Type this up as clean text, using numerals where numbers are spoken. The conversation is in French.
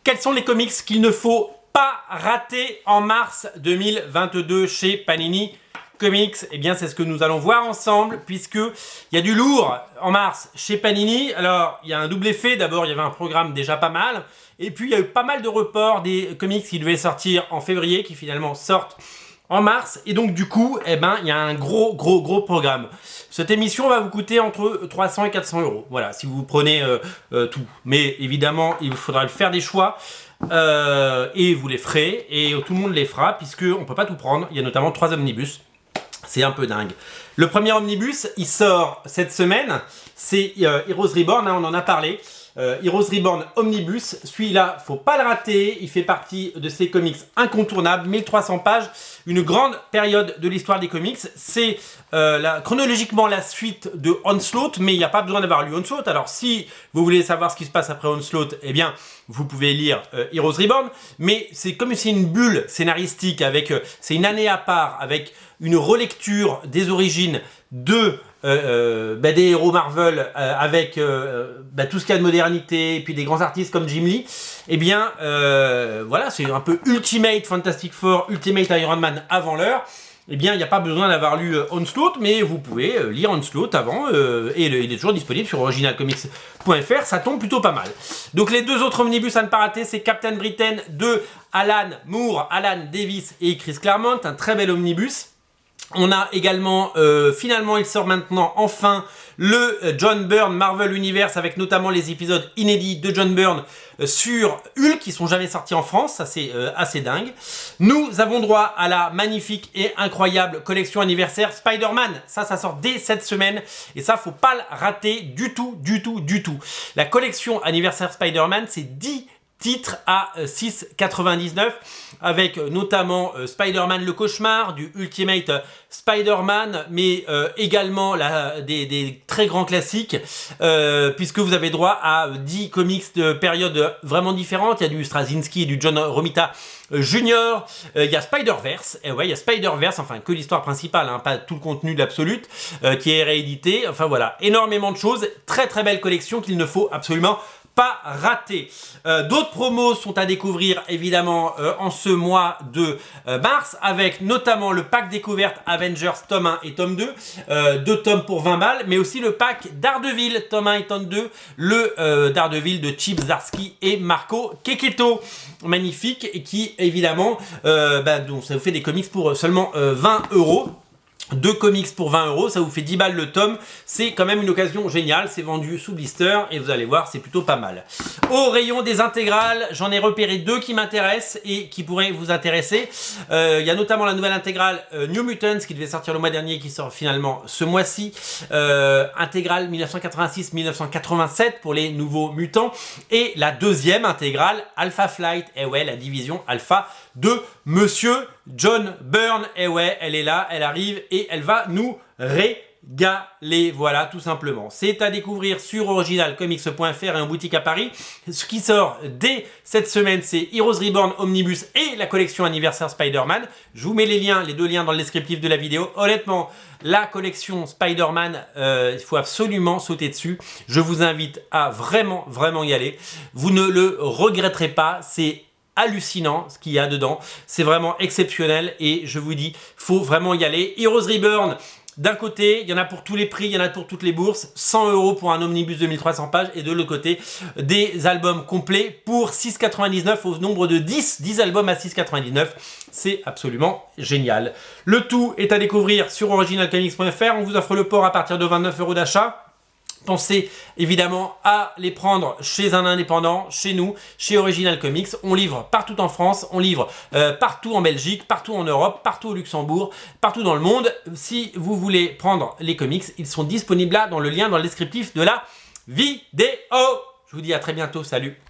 Quels sont les comics qu'il ne faut pas rater en mars 2022 chez Panini Comics? Eh bien, c'est ce que nous allons voir ensemble, puisqu'il y a du lourd en mars chez Panini. Alors, il y a un double effet. D'abord, il y avait un programme déjà pas mal. Et puis, il y a eu pas mal de reports des comics qui devaient sortir en février, qui finalement sortent en mars. Et donc, du coup, eh ben, il y a un gros programme. Cette émission va vous coûter entre 300 et 400 euros. Voilà, si vous prenez tout. Mais évidemment, il vous faudra le faire des choix. Et vous les ferez. Et tout le monde les fera, puisqu'on ne peut pas tout prendre. Il y a notamment 3 omnibus. C'est un peu dingue. Le premier omnibus, il sort cette semaine. C'est Heroes Reborn, hein, on en a parlé. Heroes Reborn Omnibus, celui-là, faut pas le rater. Il fait partie de ces comics incontournables, 1300 pages, une grande période de l'histoire des comics. C'est chronologiquement la suite de Onslaught, mais il n'y a pas besoin d'avoir lu Onslaught. Alors si vous voulez savoir ce qui se passe après Onslaught, eh bien, vous pouvez lire Heroes Reborn. Mais c'est comme si une bulle scénaristique, c'est une année à part, avec une relecture des origines de des héros Marvel avec tout ce qu'il y a de modernité et puis des grands artistes comme Jim Lee. Eh bien voilà, c'est un peu Ultimate Fantastic Four, Ultimate Iron Man avant l'heure. Eh bien, il n'y a pas besoin d'avoir lu Onslaught, mais vous pouvez lire Onslaught avant, et il est toujours disponible sur originalcomics.fr, ça tombe plutôt pas mal. Donc les deux autres omnibus à ne pas rater, c'est Captain Britain de Alan Moore, Alan Davis et Chris Claremont, un très bel omnibus. On a également, finalement il sort maintenant enfin le John Byrne Marvel Universe avec notamment les épisodes inédits de John Byrne sur Hulk qui sont jamais sortis en France, ça c'est assez dingue. Nous avons droit à la magnifique et incroyable collection anniversaire Spider-Man, ça sort dès cette semaine et ça faut pas le rater du tout. La collection anniversaire Spider-Man, c'est 10 titres à 6,99 avec notamment Spider-Man le cauchemar, du Ultimate Spider-Man, mais également des très grands classiques, puisque vous avez droit à 10 comics de périodes vraiment différentes. Il y a du Straczynski et du John Romita Jr. Il y a Spider-Verse, et ouais, il y a Spider-Verse, enfin que l'histoire principale, hein, pas tout le contenu de l'absolute, qui est réédité. Enfin voilà, énormément de choses, très belle collection qu'il ne faut absolument pas raté. D'autres promos sont à découvrir évidemment en ce mois de mars, avec notamment le pack découverte Avengers tome 1 et tome 2, 2 tomes pour 20 balles, mais aussi le pack Daredevil tome 1 et tome 2, le Daredevil de Chip Zdarsky et Marco Checchetto, magnifique, et qui évidemment donc ça vous fait des comics pour seulement 20 euros. 2 comics pour 20 euros, ça vous fait 10 balles le tome, c'est quand même une occasion géniale, c'est vendu sous blister et vous allez voir, c'est plutôt pas mal. Au rayon des intégrales, j'en ai repéré 2 qui m'intéressent et qui pourraient vous intéresser. Il y a notamment la nouvelle intégrale New Mutants qui devait sortir le mois dernier, qui sort finalement ce mois-ci. Intégrale 1986-1987 pour les nouveaux mutants. Et la deuxième intégrale Alpha Flight, et ouais, la division Alpha de Monsieur John Byrne, et ouais, elle est là, elle arrive et elle va nous régaler, voilà, tout simplement. C'est à découvrir sur originalcomics.fr et en boutique à Paris. Ce qui sort dès cette semaine, c'est Heroes Reborn Omnibus et la collection anniversaire Spider-Man. Je vous mets les deux liens dans le descriptif de la vidéo. Honnêtement, la collection Spider-Man, il faut absolument sauter dessus. Je vous invite à vraiment y aller. Vous ne le regretterez pas, c'est hallucinant ce qu'il y a dedans, c'est vraiment exceptionnel et je vous dis, faut vraiment y aller. Heroes Reborn, d'un côté, il y en a pour tous les prix, il y en a pour toutes les bourses, 100 euros pour un omnibus de 1300 pages et de l'autre côté, des albums complets pour 6,99 au nombre de 10 albums à 6,99. C'est absolument génial. Le tout est à découvrir sur originalcomics.fr, on vous offre le port à partir de 29 euros d'achat. Pensez évidemment à les prendre chez un indépendant, chez nous, chez Original Comics. On livre partout en France, on livre partout en Belgique, partout en Europe, partout au Luxembourg, partout dans le monde. Si vous voulez prendre les comics, ils sont disponibles là dans le lien dans le descriptif de la vidéo. Je vous dis à très bientôt, salut!